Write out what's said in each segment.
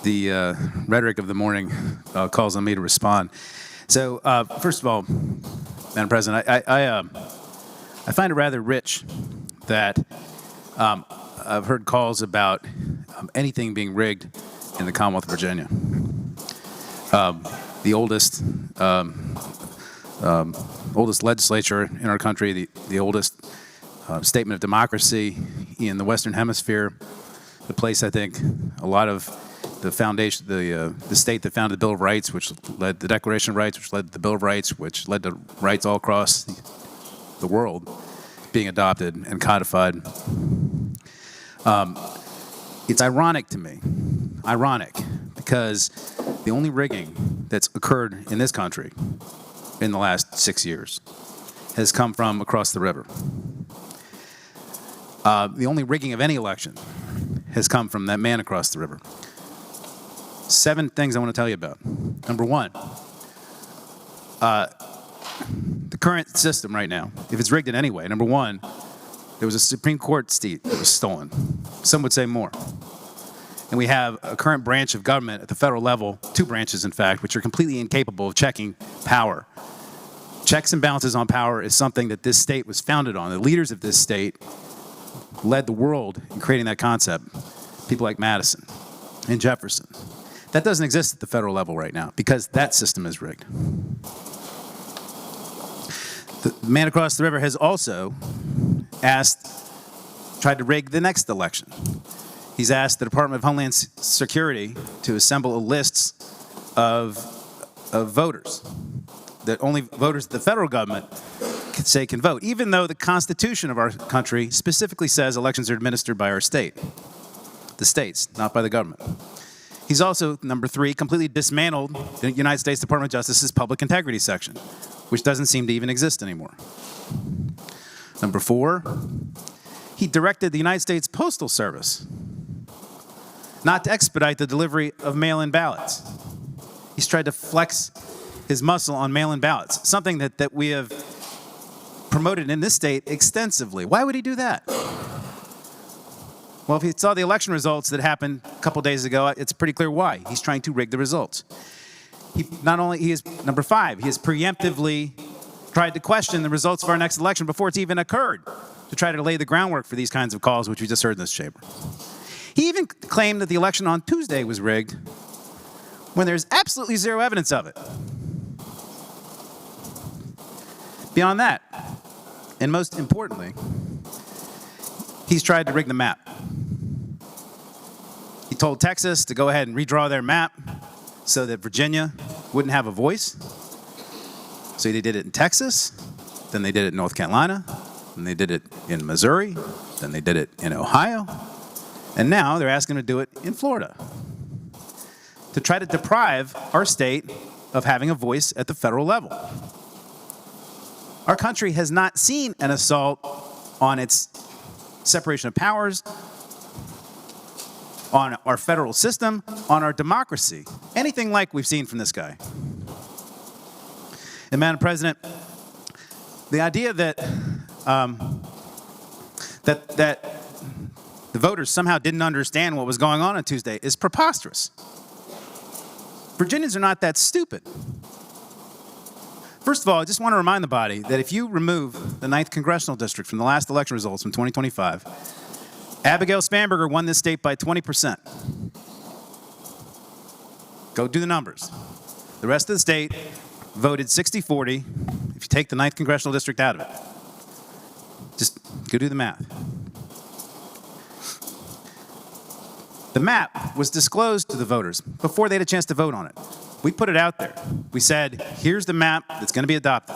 the rhetoric of the morning calls on me to respond. So, first of all, Madam President, I find it rather rich that I've heard calls about anything being rigged in the Commonwealth of Virginia. The oldest legislature in our country, the oldest statement of democracy in the Western Hemisphere, the place I think a lot of the foundation, the state that founded the Bill of Rights, which led the Declaration of Rights, which led to the Bill of Rights, which led to rights all across the world being adopted and codified. It's ironic to me, because the only rigging that's occurred in this country in the last 6 years has come from across the river. The only rigging of any election has come from that man across the river. 7 things I want to tell you about. Number one, the current system right now, if it's rigged in any way, number one, there was a Supreme Court seat that was stolen. Some would say more. And we have a current branch of government at the federal level, 2 branches in fact, which are completely incapable of checking power. Checks and balances on power is something that this state was founded on. The leaders of this state led the world in creating that concept. People like Madison and Jefferson. That doesn't exist at the federal level right now because that system is rigged. The man across the river has also tried to rig the next election. He's asked the Department of Homeland Security to assemble lists of voters, that only voters the federal government can vote, even though the Constitution of our country specifically says elections are administered by our state, the states, not by the government. He's also, number 3, completely dismantled the United States Department of Justice's public integrity section, which doesn't seem to even exist anymore. Number 4, he directed the United States Postal Service not to expedite the delivery of mail-in ballots. He's tried to flex his muscle on mail-in ballots, something that we have promoted in this state extensively. Why would he do that? Well, if he saw the election results that happened a couple days ago, it's pretty clear why. He's trying to rig the results. Number 5, he has preemptively tried to question the results of our next election before it's even occurred, to try to lay the groundwork for these kinds of calls, which we just heard in this chamber. He even claimed that the election on Tuesday was rigged when there's absolutely zero evidence of it. Beyond that, and most importantly, he's tried to rig the map. He told Texas to go ahead and redraw their map so that Virginia wouldn't have a voice. So they did it in Texas, then they did it in North Carolina, then they did it in Missouri, then they did it in Ohio, and now they're asking him to do it in Florida to try to deprive our state of having a voice at the federal level. Our country has not seen an assault on its separation of powers, on our federal system, on our democracy, anything like we've seen from this guy. And Madam President, the idea that the voters somehow didn't understand what was going on Tuesday is preposterous. Virginians are not that stupid. First of all, I just want to remind the body that if you remove the 9th Congressional District from the last election results from 2025, Abigail Spanberger won this state by 20%. Go do the numbers. The rest of the state voted 60-40 if you take the 9th Congressional District out of it. Just go do the math. The map was disclosed to the voters before they had a chance to vote on it. We put it out there. We said, here's the map that's going to be adopted.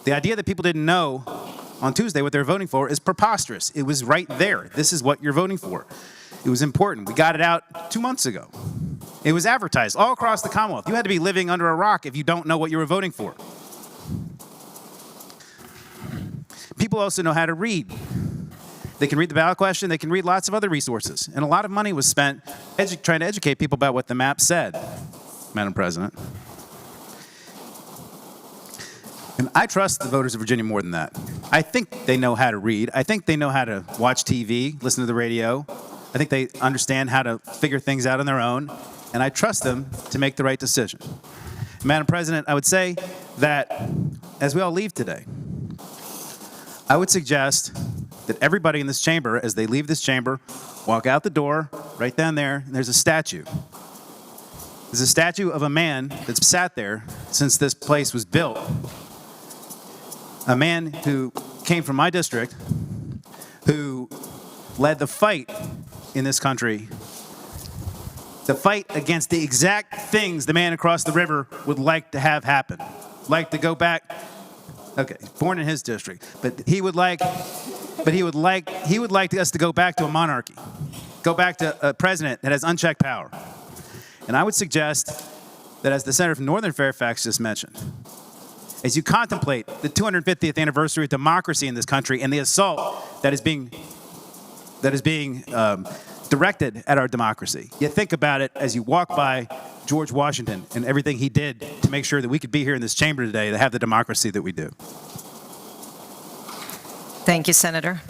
The idea that people didn't know on Tuesday what they were voting for is preposterous. It was right there. This is what you're voting for. It was important. We got it out 2 months ago. It was advertised all across the Commonwealth. You had to be living under a rock if you don't know what you were voting for. People also know how to read. They can read the ballot question. They can read lots of other resources. And a lot of money was spent trying to educate people about what the map said, Madam President. And I trust the voters of Virginia more than that. I think they know how to read. I think they know how to watch TV, listen to the radio, I think they understand how to figure things out on their own, and I trust them to make the right decision. Madam President, I would say that as we all leave today, I would suggest that everybody in this chamber, as they leave this chamber, walk out the door, right down there, and there's a statue. There's a statue of a man that's sat there since this place was built. A man who came from my district, who led the fight in this country, the fight against the exact things the man across the river would like to have happen. Like to go back, okay, born in his district, but he would like us to go back to a monarchy, go back to a president that has unchecked power. And I would suggest that, as the senator from Northern Fairfax just mentioned, as you contemplate the 250th anniversary of democracy in this country and the assault that is being directed at our democracy, you think about it as you walk by George Washington and everything he did to make sure that we could be here in this chamber today to have the democracy that we do. Thank you, Senator.